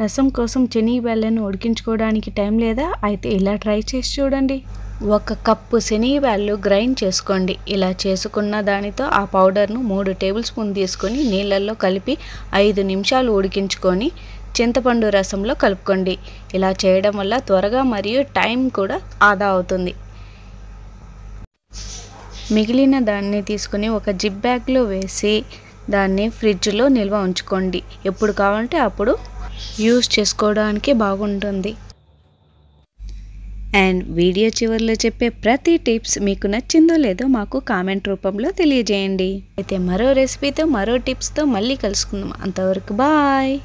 రసం కోసం శనగబ్యాళ్ళను ఉడికించుకోవడానికి టైం లేదా? అయితే ఇలా ట్రై చేసి చూడండి. 1 కప్పు శనగబ్యాళ్ళు గ్రైండ్ చేసుకోండి. ఇలా చేసుకున్న దానితో ఆ పౌడర్ను 3 టేబుల్ స్పూన్ తీసుకొని నీళ్ళల్లో కలిపి 5 నిమిషాలు ఉడికించుకొని చింతపండు రసంలో కలుపుకోండి. ఇలా చేయడం వల్ల త్వరగా మరియు టైం కూడా ఆదా అవుతుంది. మిగిలిన దాన్ని తీసుకుని ఒక జిప్ బ్యాగ్లో వేసి దాన్ని ఫ్రిడ్జ్లో నిల్వ ఉంచుకోండి. ఎప్పుడు కావాలంటే అప్పుడు యూస్ చేసుకోవడానికి బాగుంటుంది. అండ్ వీడియో చివరిలో చెప్పే ప్రతి టిప్స్ మీకు నచ్చిందో లేదో మాకు కామెంట్ రూపంలో తెలియజేయండి. అయితే మరో రెసిపీతో మరో టిప్స్తో మళ్ళీ కలుసుకుందాం. అంతవరకు బాయ్.